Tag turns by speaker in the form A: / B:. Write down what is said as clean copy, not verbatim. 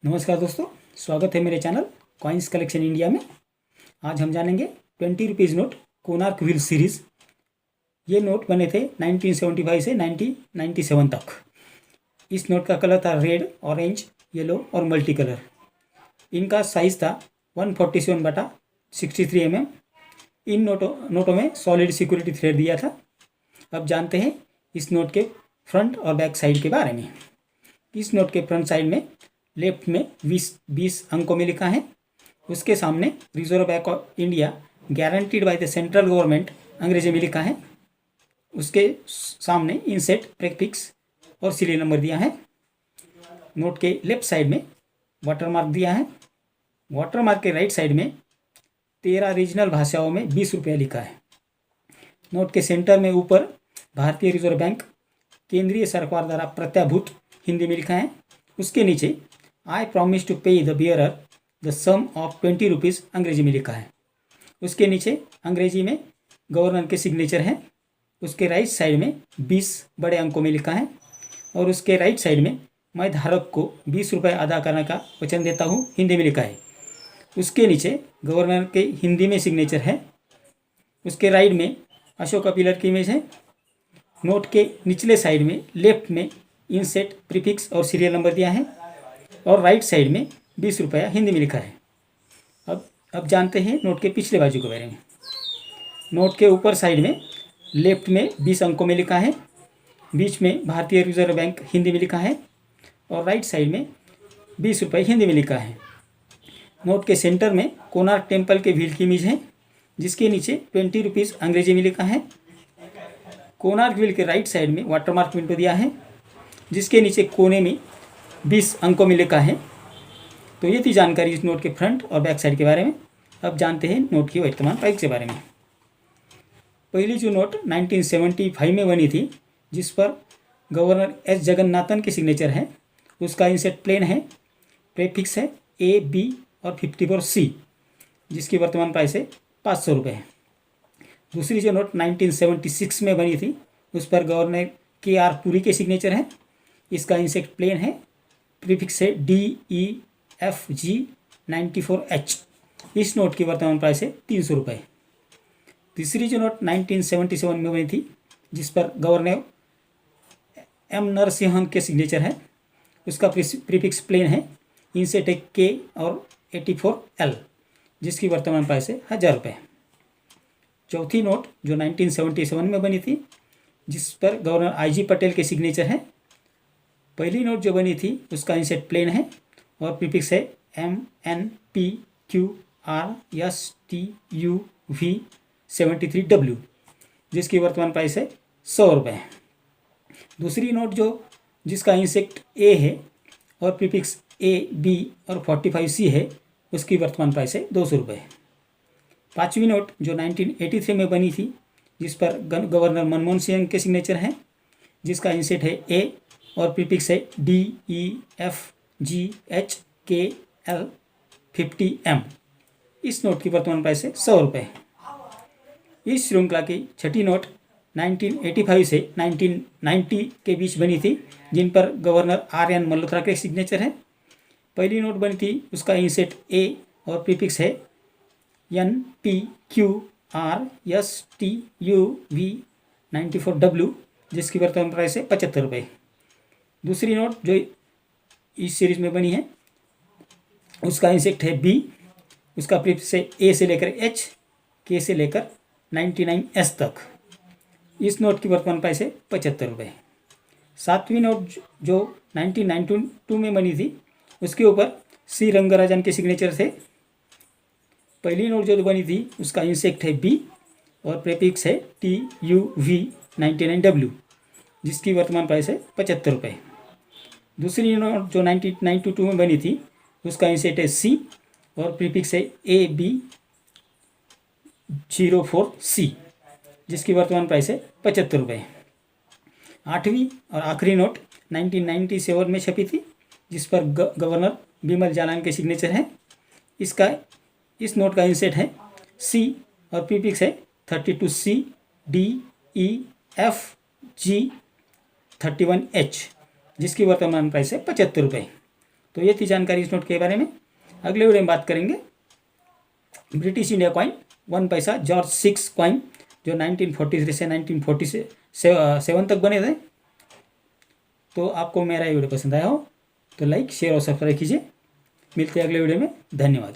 A: नमस्कार दोस्तों, स्वागत है मेरे चैनल कॉइन्स कलेक्शन इंडिया में। आज हम जानेंगे 20 rupees note Konark wheel series. ये नोट बने थे 1975 से 1997 तक। इस नोट का कलर था रेड, ऑरेंज, येलो और मल्टी कलर। इनका साइज़ था 147/63 mm। इन नोटों में सॉलिड सिक्योरिटी थ्रेड दिया था। अब जानते हैं इस नोट के फ्रंट और बैक साइड के बारे में। इस नोट के फ्रंट साइड में लेफ्ट में 20 अंकों में लिखा है। उसके सामने reserve bank of India guaranteed by the central government अंग्रेजी में लिखा है। उसके सामने इनसेट, प्रीफिक्स और सीरियल नंबर दिया है। नोट के लेफ्ट साइड में वाटरमार्क दिया है। वाटरमार्क के राइट साइड में 13 रीजनल भाषाओं में 20 रुपया लिखा है। नोट के सेंटर में ऊपर भारतीय रिजर्व बैंक केंद्रीय सरकार द्वारा प्रत्याभूत हिंदी में लिखा है। उसके नीचे I promise to pay the bearer the sum of 20 rupees अंग्रेजी में लिखा है। उसके नीचे अंग्रेजी में गवर्नर के सिग्नेचर हैं। उसके राइट साइड में 20 बड़े अंकों में लिखा है और उसके राइट साइड में मैं धारक को 20 रुपये अदा करने का वचन देता हूँ हिंदी में लिखा है। उसके नीचे गवर्नर के हिंदी में सिग्नेचर है। उसके राइट में अशोका पिलर की इमेज है। नोट के निचले साइड में लेफ्ट में इनसेट, प्रीफिक्स और सीरियल नंबर दिया है और राइट साइड में 20 रुपया हिंदी में लिखा है। अब जानते हैं नोट के पिछले बाजू के बारे में। नोट के ऊपर साइड में लेफ्ट में 20 अंकों में लिखा है, बीच में भारतीय रिजर्व बैंक हिंदी में लिखा है और राइट साइड में 20 रुपये हिंदी में लिखा है। नोट के सेंटर में कोणार्क टेम्पल के व्हील की इमेज है, जिसके नीचे 20 रुपीज़ अंग्रेजी में लिखा है। कोणार्क व्हील के राइट साइड में वाटरमार्क विंडो दिया है, जिसके नीचे कोने में 20 अंकों में लिखा है। तो ये थी जानकारी इस नोट के फ्रंट और बैक साइड के बारे में। अब जानते हैं नोट की वर्तमान प्राइस के बारे में। पहली जो नोट 1975 में बनी थी, जिस पर गवर्नर एस जगन्नाथन के सिग्नेचर है, उसका इंसेट प्लेन है, प्रीफिक्स है AB और 54C, जिसकी वर्तमान प्राइस है 500 रुपये है। दूसरी जो नोट 1976 में बनी थी, उस पर गवर्नर KR पुरी के सिग्नेचर हैं। इसका इंसेट प्लेन है, प्रीफिक्स है DEFG 94H। इस नोट की वर्तमान प्राइस है 300 रुपये। तीसरी जो नोट 1977 में बनी थी, जिस पर गवर्नर M नरसिंहन के सिग्नेचर है, उसका प्रीफिक्स प्लेन है, इंसेट है K और 84L, जिसकी वर्तमान प्राइस है 1000 रुपये। चौथी नोट जो 1977 में बनी थी, जिस पर गवर्नर IG पटेल के सिग्नेचर है। पहली नोट जो बनी थी उसका इंसेट प्लेन है और प्रीफिक्स है MNPQRSTUV 73W, जिसकी वर्तमान प्राइस है 100 रुपये। दूसरी नोट जिसका इंसेट A है और प्रीफिक्स AB और 45C है, उसकी वर्तमान प्राइस है 200 रुपये। पाँचवीं नोट जो 1983 में बनी थी, जिस पर गवर्नर मनमोहन सिंह के सिग्नेचर हैं, जिसका इंसेट है A और प्रीफिक्स है DEFGHKL50M। इस नोट की वर्तमान प्राइस है 100 रुपये। इस श्रृंखला की छठी नोट 1985 से 1990 के बीच बनी थी, जिन पर गवर्नर RN मल्होत्रा के सिग्नेचर हैं। पहली नोट बनी थी, उसका इंसेट A और प्रीफिक्स है NPQRSTUV 94W, जिसकी वर्तमान प्राइस है 75 रुपये। दूसरी नोट जो इस सीरीज में बनी है, उसका इंसेक्ट है B, उसका प्रीफिक्स है A से लेकर H, K से लेकर 99S तक। इस नोट की वर्तमान प्राइस है 75 रुपये। सातवीं नोट जो 1992 में बनी थी, उसके ऊपर C रंगराजन के सिग्नेचर थे। पहली नोट जो बनी थी, उसका इंसेक्ट है B और प्रीफिक्स है TUV 99W, जिसकी वर्तमान प्राइस है 75 रुपये। दूसरी नोट जो 1992 में बनी थी, उसका इंसेट है C और प्रीफिक्स है AB04C, जिसकी वर्तमान प्राइस है 75 रुपये। आठवीं और आखिरी नोट 1997 में छपी थी, जिस पर गवर्नर बिमल जालान के सिग्नेचर हैं। इस नोट का इंसेट है C और प्रीफिक्स है 32C DEFG 31H, जिसकी वर्तमान प्राइस है 75 रुपये। तो ये थी जानकारी इस नोट के बारे में। अगले वीडियो में बात करेंगे ब्रिटिश इंडिया कॉइन 1 पैसा जॉर्ज 6 कॉइन जो 1943 से 1947 तक बने थे। तो आपको मेरा ये वीडियो पसंद आया हो तो लाइक शेयर और सब्सक्राइब कीजिए। मिलते हैं अगले वीडियो में। धन्यवाद।